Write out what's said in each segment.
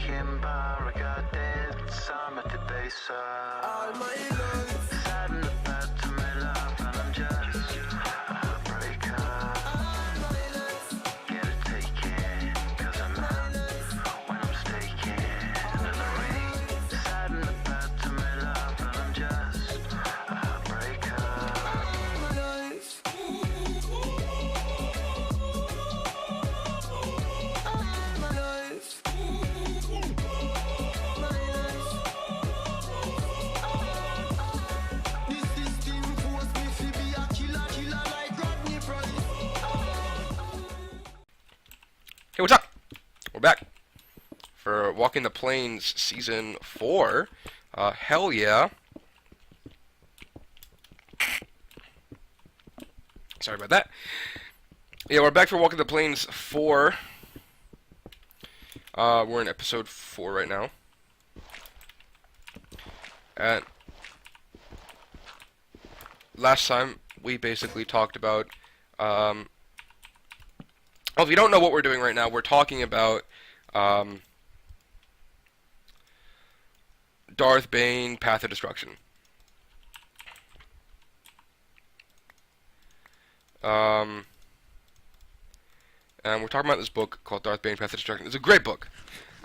taking Beauregarded, summer to base all my life. Sad and the bad to my love, and I'm just a heartbreaker. All my life. Get it taken, cause I'm out when I'm staking under the rain. Sad and the bad to my love, and I'm just a heartbreaker. All my life. All my life. Hey, what's up? We're back for Walking the Plains Season 4. Hell yeah. Sorry about that. Yeah, we're back for Walking the Plains 4. We're in Episode 4 right now. And last time, we basically talked about, well, if you don't know what we're doing right now, we're talking about Darth Bane, Path of Destruction. And we're talking about this book called Darth Bane, Path of Destruction. It's a great book.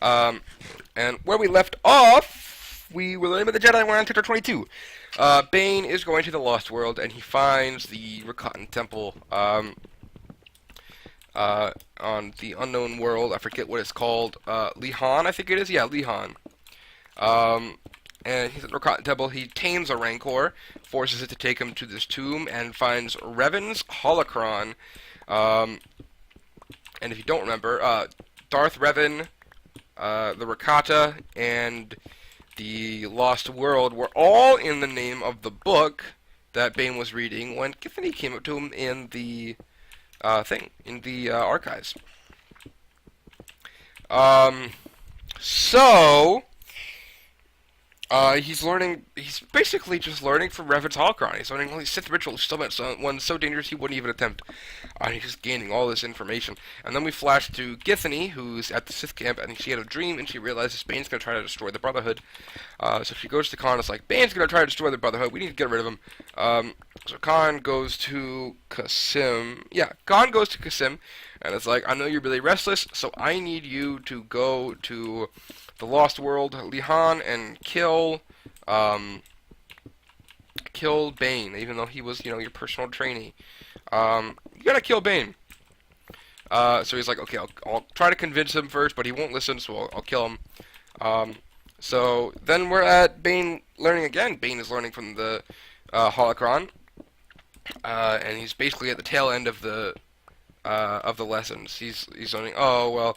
And where we left off, we were learning about the Jedi. We're on chapter 22. Bane is going to the Lost World, and he finds the Rakatan Temple, on the unknown world. I forget what it's called. Lihan, I think it is. Yeah, Lihan. And he's at the Rakatan Temple. He tames a Rancor, forces it to take him to this tomb, and finds Revan's holocron. And if you don't remember, Darth Revan, the Rakata, and the Lost World were all in the name of the book that Bane was reading when Githany came up to him in the archives. He's basically just learning from Revan's holocron. He's learning all these Sith rituals, one so dangerous he wouldn't even attempt. He's just gaining all this information. And then we flash to Githany, who's at the Sith camp, and she had a dream, and she realizes Bane's gonna try to destroy the Brotherhood. So she goes to Khan, and it's like, Bane's gonna try to destroy the Brotherhood, we need to get rid of him. So Khan goes to Qasim. Yeah, Khan goes to Qasim, and it's like, I know you're really restless, so I need you to go to the Lost World, Lihan, and kill Bane, even though he was, your personal trainee. You gotta kill Bane. So he's like, okay, I'll try to convince him first, but he won't listen, so I'll kill him. So then we're at Bane learning again. Bane is learning from the holocron, and he's basically at the tail end of the lessons. He's learning. Oh well,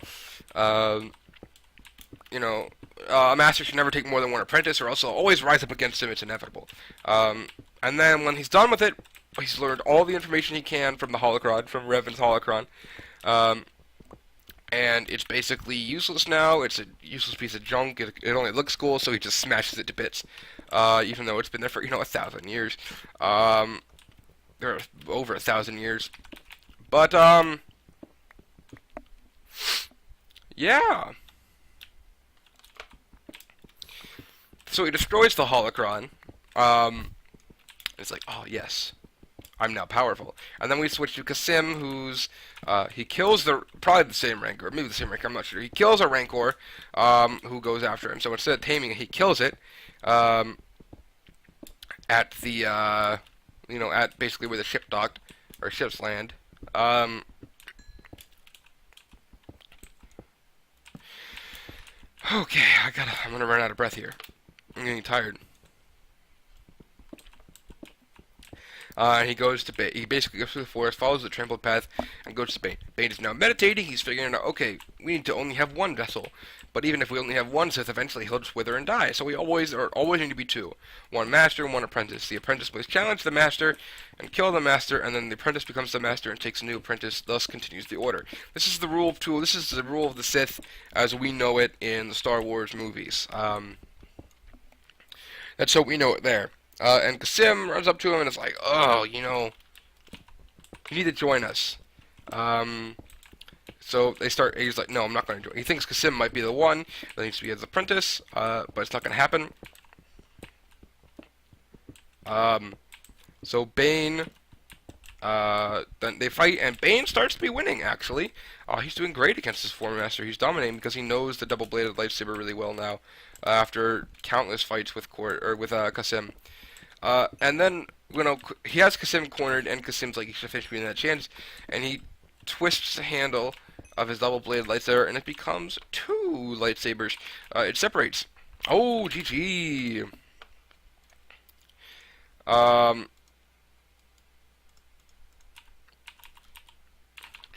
a master should never take more than one apprentice, or else he'll always rise up against him. It's inevitable. And then when he's done with it, he's learned all the information he can from the holocron, from Revan's holocron. And it's basically useless now. It's a useless piece of junk. It only looks cool, so he just smashes it to bits. Even though it's been there for 1,000 years. Or over 1,000 years. But yeah. So he destroys the holocron. It's like, oh yes, I'm now powerful. And then we switch to Qasim, who's he kills probably the same Rancor, maybe the same Rancor, I'm not sure. He kills a Rancor, who goes after him. So instead of taming it, he kills it at the at basically where the ship docked or ships land. Okay, I'm gonna run out of breath here. I'm getting tired. He goes to Bane. He basically goes through the forest, follows the trampled path, and goes to Bane. Bane is now meditating. He's figuring out, okay, we need to only have one vessel. But even if we only have one Sith, eventually he'll just wither and die. So we always need to be two. One master and one apprentice. The apprentice must challenge the master and kill the master, and then the apprentice becomes the master and takes a new apprentice, thus continues the order. This is the rule of two. This is the rule of the Sith as we know it in the Star Wars movies. That's how we know it there. And Qasim runs up to him and is like, oh, you need to join us. It's So they start. He's like, no, I'm not going to do it. He thinks Qasim might be the one that needs to be his apprentice, but it's not going to happen. So Bane, then they fight, and Bane starts to be winning, actually. He's doing great against his former master. He's dominating because he knows the double-bladed lightsaber really well now, after countless fights with Qasim. And then, he has Qasim cornered, and Qasim's like, you should finish me in that chance, and he twists the handle of his double-bladed lightsaber, and it becomes 2 lightsabers. It separates. Oh, GG.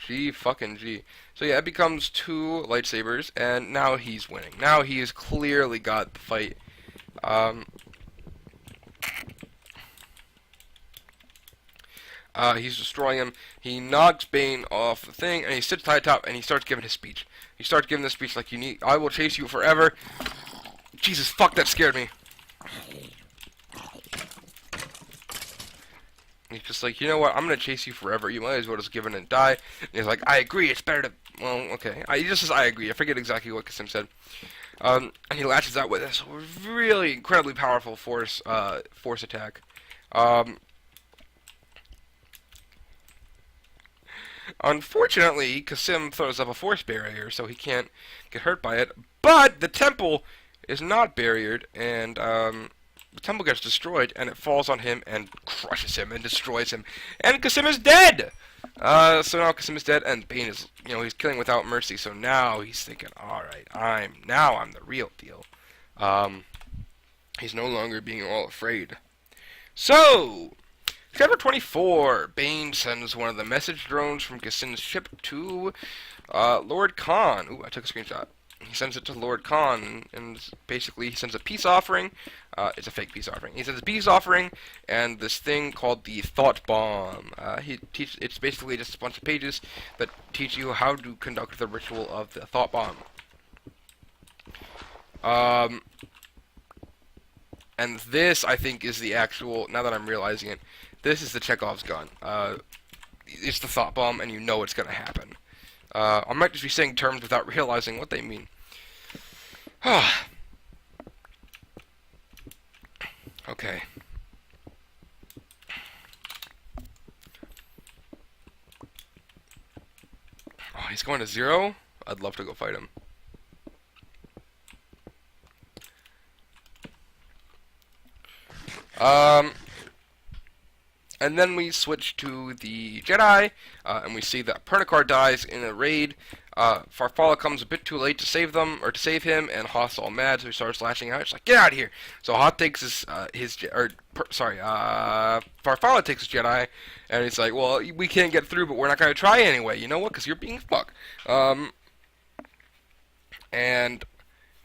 G fucking G. So yeah, it becomes 2 lightsabers, and now he's winning. Now he's clearly got the fight. He's destroying him. He knocks Bane off the thing, and he sits high top, and he starts giving his speech. He starts giving the speech like, I will chase you forever. Jesus, fuck, that scared me. He's just like, you know what, I'm gonna chase you forever. You might as well just give in and die. And he's like, I agree, it's better to... Well, okay. He just says, I agree. I forget exactly what Qasim said. And he lashes out with this really incredibly powerful force attack. Unfortunately, Qasim throws up a force barrier, so he can't get hurt by it. But the temple is not barriered, and the temple gets destroyed, and it falls on him and crushes him and destroys him. And Qasim is dead! So now Qasim is dead, and Bane is, he's killing without mercy. So now he's thinking, alright, I'm the real deal. He's no longer being all afraid. So, Chapter 24, Bane sends one of the message drones from Qasim's ship to Lord Khan. Ooh, I took a screenshot. He sends it to Lord Khan, and basically he sends a peace offering. It's a fake peace offering. He sends a peace offering, and this thing called the Thought Bomb. It's basically just a bunch of pages that teach you how to conduct the ritual of the Thought Bomb. And this, I think, is the actual, now that I'm realizing it, this is the Chekhov's gun. It's the Thought Bomb, and you know it's going to happen. I might just be saying terms without realizing what they mean. Okay. Oh, he's going to 0? I'd love to go fight him. And then we switch to the Jedi, and we see that Pernicar dies in a raid. Farfalla comes a bit too late to save them, or to save him, and Hoth's all mad, so he starts lashing out. He's like, get out of here! So Hoth takes Farfalla takes his Jedi, and he's like, well, we can't get through, but we're not going to try anyway. You know what? Because you're being fucked. And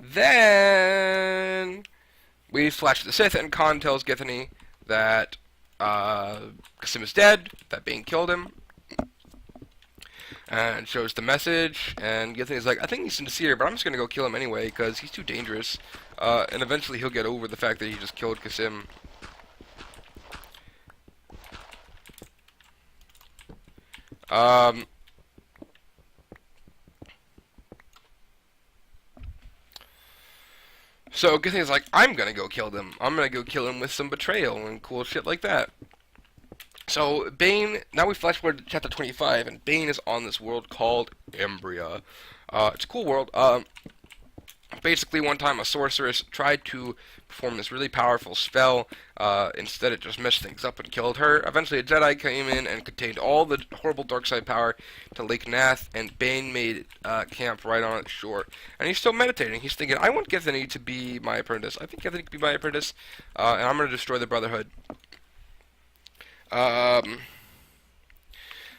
then we flash to the Sith, and Khan tells Githany that Qasim is dead, that Bane killed him, and shows the message, and Githany's like, I think he's sincere, but I'm just gonna go kill him anyway, because he's too dangerous, and eventually he'll get over the fact that he just killed Qasim. So Githany's like, I'm gonna go kill them. I'm gonna go kill him with some betrayal and cool shit like that. So Bane, now we flash forward to chapter 25, and Bane is on this world called Embria. It's a cool world. Basically, one time a sorceress tried to perform this really powerful spell. Instead, it just messed things up and killed her. Eventually, a Jedi came in and contained all the horrible dark side power to Lake Nath, and Bane made camp right on its shore. And he's still meditating. He's thinking, I want Githany to be my apprentice. I think Githany could be my apprentice, and I'm going to destroy the Brotherhood.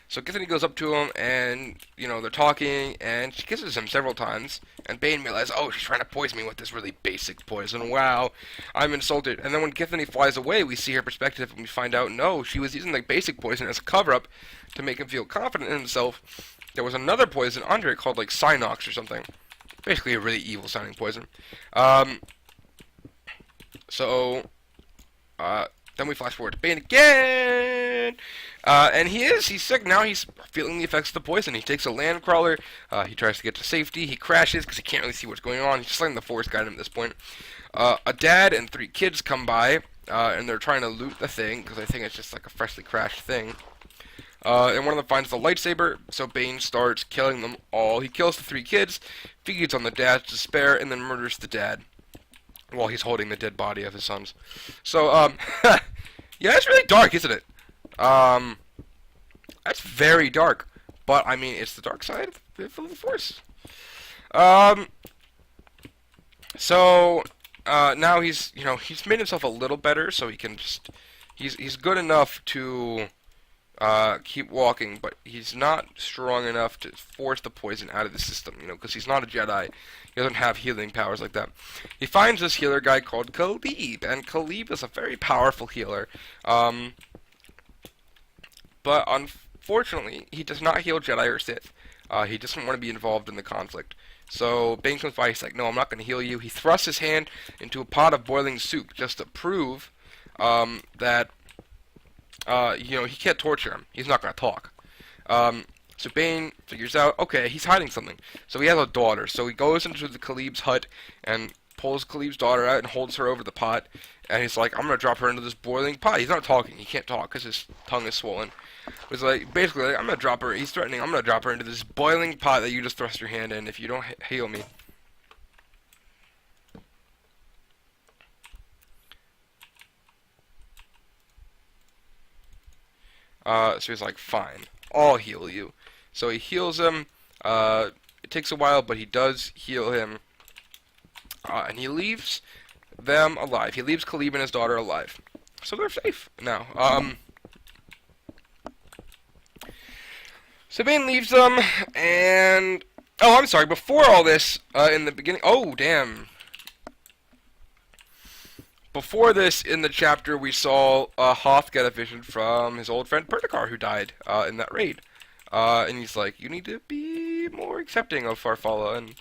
So Githany goes up to him, and, they're talking, and she kisses him several times, and Bane realizes, oh, she's trying to poison me with this really basic poison. Wow, I'm insulted. And then when Githany flies away, we see her perspective, and we find out, no, she was using the basic poison as a cover-up to make him feel confident in himself. There was another poison under it called, like, Synox or something. Basically a really evil-sounding poison. Then we flash forward to Bane again, and he's sick now. He's feeling the effects of the poison. He takes a land crawler. He tries to get to safety. He crashes because he can't really see what's going on. He's just letting the force guide him at this point. A dad and 3 kids come by, and they're trying to loot the thing because I think it's just like a freshly crashed thing. And one of them finds the lightsaber, so Bane starts killing them all. He kills the 3 kids, feeds on the dad's despair, and then murders the dad while he's holding the dead body of his sons. So, yeah, it's really dark, isn't it? That's very dark. But, I mean, it's the dark side of the Force. So, now he's made himself a little better, so he can just, he's good enough to keep walking, but he's not strong enough to force the poison out of the system, because he's not a Jedi. He doesn't have healing powers like that. He finds this healer guy called Khalib, and Khalib is a very powerful healer. But unfortunately, he does not heal Jedi or Sith. He doesn't want to be involved in the conflict. So Bane comes by, he's like, no, I'm not going to heal you. He thrusts his hand into a pot of boiling soup just to prove that he can't torture him. He's not going to talk. So Bane figures out, okay, he's hiding something. So he has a daughter. So he goes into the Khalib's hut and pulls Khalib's daughter out and holds her over the pot. And he's like, I'm going to drop her into this boiling pot. He's not talking. He can't talk because his tongue is swollen. It's like, basically, like, I'm going to drop her. He's threatening, I'm going to drop her into this boiling pot that you just thrust your hand in if you don't heal me. So he's like, fine, I'll heal you. So he heals him. It takes a while, but he does heal him. And he leaves them alive. He leaves Khalib and his daughter alive. So they're safe now. So Bane leaves them, and... Oh, I'm sorry, before all this, in the beginning... Oh, damn. Before this, in the chapter, we saw Hoth get a vision from his old friend Perdicar, who died in that raid. And he's like, you need to be more accepting of Farfalla, and,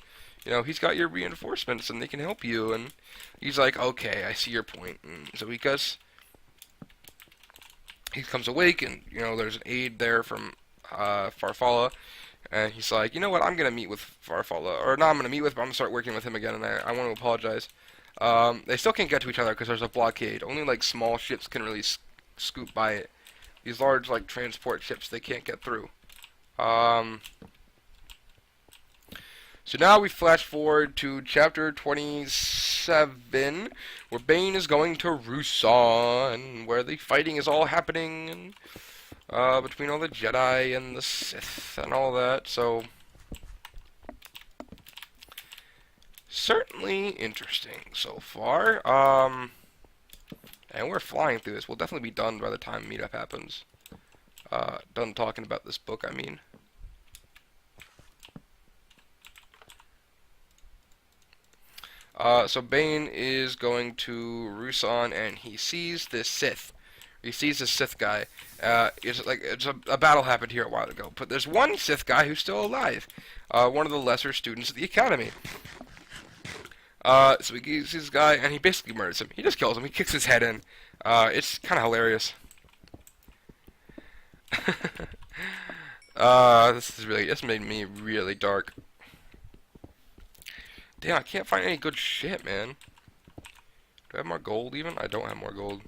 he's got your reinforcements, and they can help you, and he's like, okay, I see your point. And so he comes awake, and, there's an aide there from Farfalla, and he's like, you know what, I'm going to meet with Farfalla, or not I'm going to meet with, but I'm going to start working with him again, and I want to apologize. They still can't get to each other because there's a blockade. Only, like, small ships can really scoop by it. These large, like, transport ships, they can't get through. So now we flash forward to chapter 27, where Bane is going to Ruusan, where the fighting is all happening, and, between all the Jedi and the Sith and all that, so... Certainly interesting so far. And we're flying through this. We'll definitely be done by the time meetup happens. Done talking about this book, I mean. So Bane is going to Ruusan, and he sees this Sith. He sees this Sith guy. It's a battle happened here a while ago, but there's one Sith guy who's still alive. One of the lesser students at the academy. So he sees this guy, and he basically murders him. He just kills him. He kicks his head in. It's kind of hilarious. This made me really dark. Damn, I can't find any good shit, man. Do I have more gold even? I don't have more gold.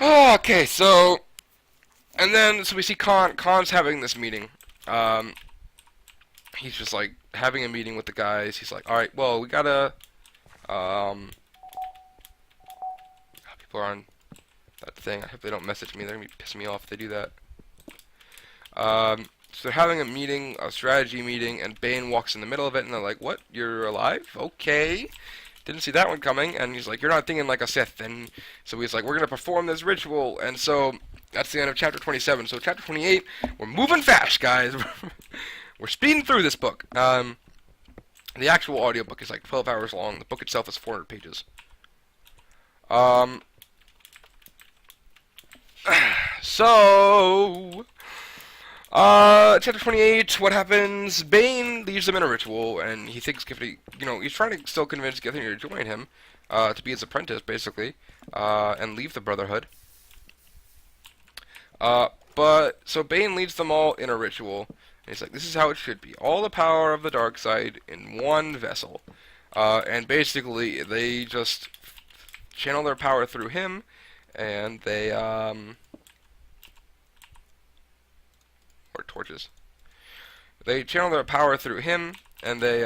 Okay, so... And then, so we see Khan's having this meeting. He's just, like, having a meeting with the guys. He's like, alright, well, we gotta... people are on that thing. I hope they don't message me. They're gonna be pissing me off if they do that. So they're having a meeting, a strategy meeting, and Bane walks in the middle of it, and they're like, what? You're alive? Okay. Didn't see that one coming. And he's like, you're not thinking like a Sith. And so he's like, we're gonna perform this ritual. And so that's the end of chapter 27. So chapter 28, we're moving fast, guys. We're speeding through this book. The actual audiobook is like 12 hours long. The book itself is 400 pages. Chapter 28, what happens? Bane leaves them in a ritual, and he thinks Githany, he's trying to still convince Githany to join him, to be his apprentice, basically, and leave the Brotherhood. So Bane leads them all in a ritual, and he's like, this is how it should be. All the power of the dark side in one vessel. And basically, they just channel their power through him, and they, or torches. They channel their power through him, and they,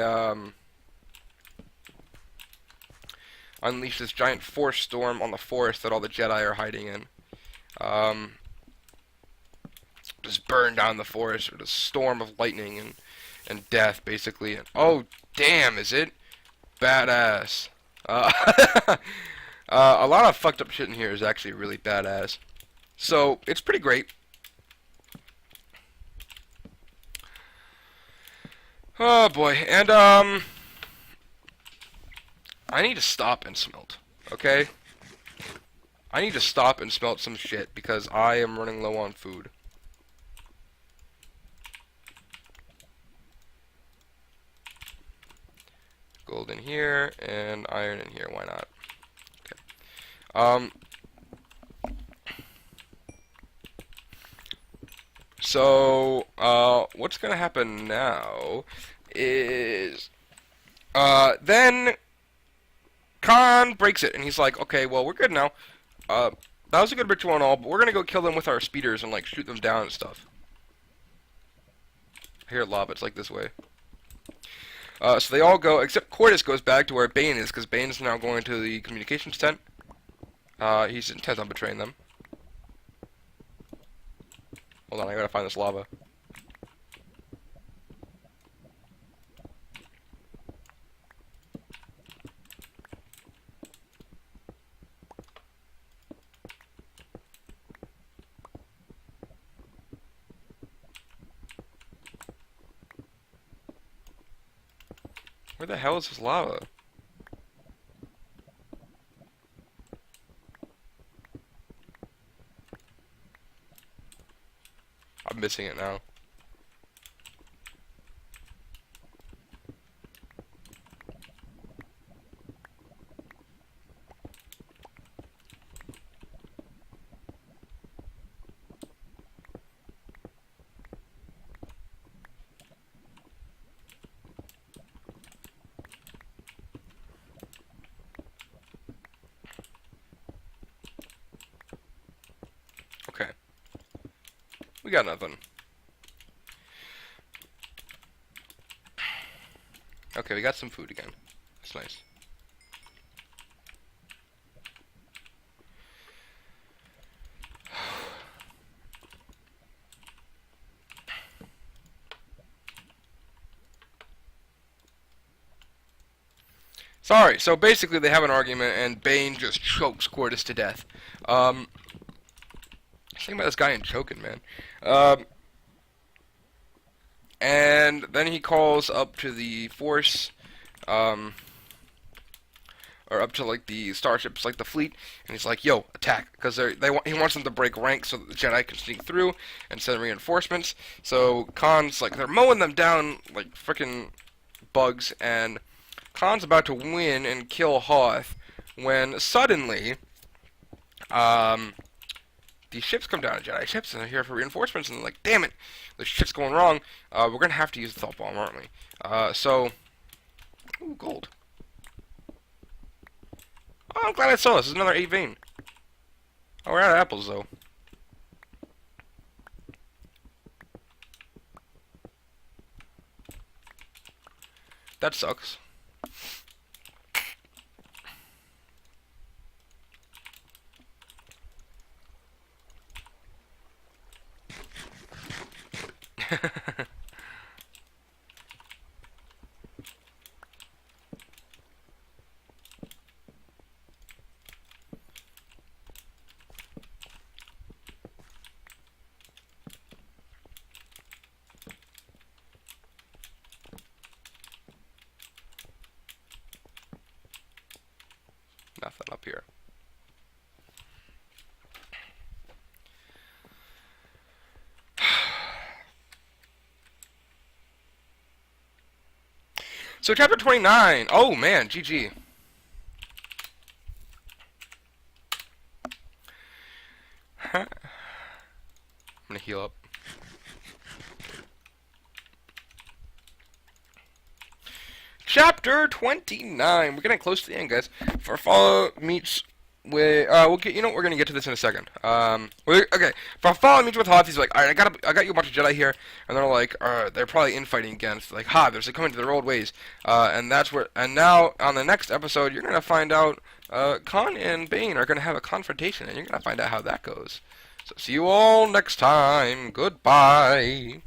unleash this giant force storm on the forest that all the Jedi are hiding in. Just burn down the forest with a storm of lightning and death, basically. And oh, damn, is it badass. A lot of fucked up shit in here is actually really badass. So, it's pretty great. Oh boy, and I need to stop and smelt, okay? I need to stop and smelt some shit because I am running low on food. Gold in here, and iron in here, why not? Okay. So, what's gonna happen now is, then Khan breaks it, and he's like, okay, well, we're good now. That was a good ritual and all, but we're gonna go kill them with our speeders and, like, shoot them down and stuff. I hear lava, it's like this way. So they all go, except Cordis goes back to where Bane is, because Bane is now going to the communications tent. He's intent on betraying them. Hold on, I gotta find this lava. Where the hell is this lava? I'm missing it now. Okay. We got nothing. Okay, we got some food again. That's nice. Sorry, so basically they have an argument and Bane just chokes Cordis to death. Think about this guy and choking, man. And then he calls up to the Force, or up to like the starships, like the fleet, and he's like, "Yo, attack!" Because he wants them to break ranks so that the Jedi can sneak through and send reinforcements. So Khan's like, they're mowing them down like freaking bugs, and Khan's about to win and kill Hoth when suddenly, these ships come down, Jedi ships, and they're here for reinforcements, and they're like, damn it, this shit's going wrong, we're gonna have to use the thought bomb, aren't we? Ooh, gold. Oh, I'm glad I saw this. This is another 8 vein. Oh, we're out of apples, though. That sucks. Nothing up here. So chapter 29. Oh man, GG. I'm gonna heal up. Chapter 29. We're getting close to the end, guys. For follow meets with we'll get, you know what, we're gonna get to this in a second. Okay. For follow meets with Hoth, he's like, alright, I got you a bunch of Jedi here, and they're like, they're probably infighting against, like, they're coming to their old ways. And that's where, and now on the next episode, you're gonna find out, Khan and Bane are gonna have a confrontation, and you're gonna find out how that goes. So see you all next time. Goodbye.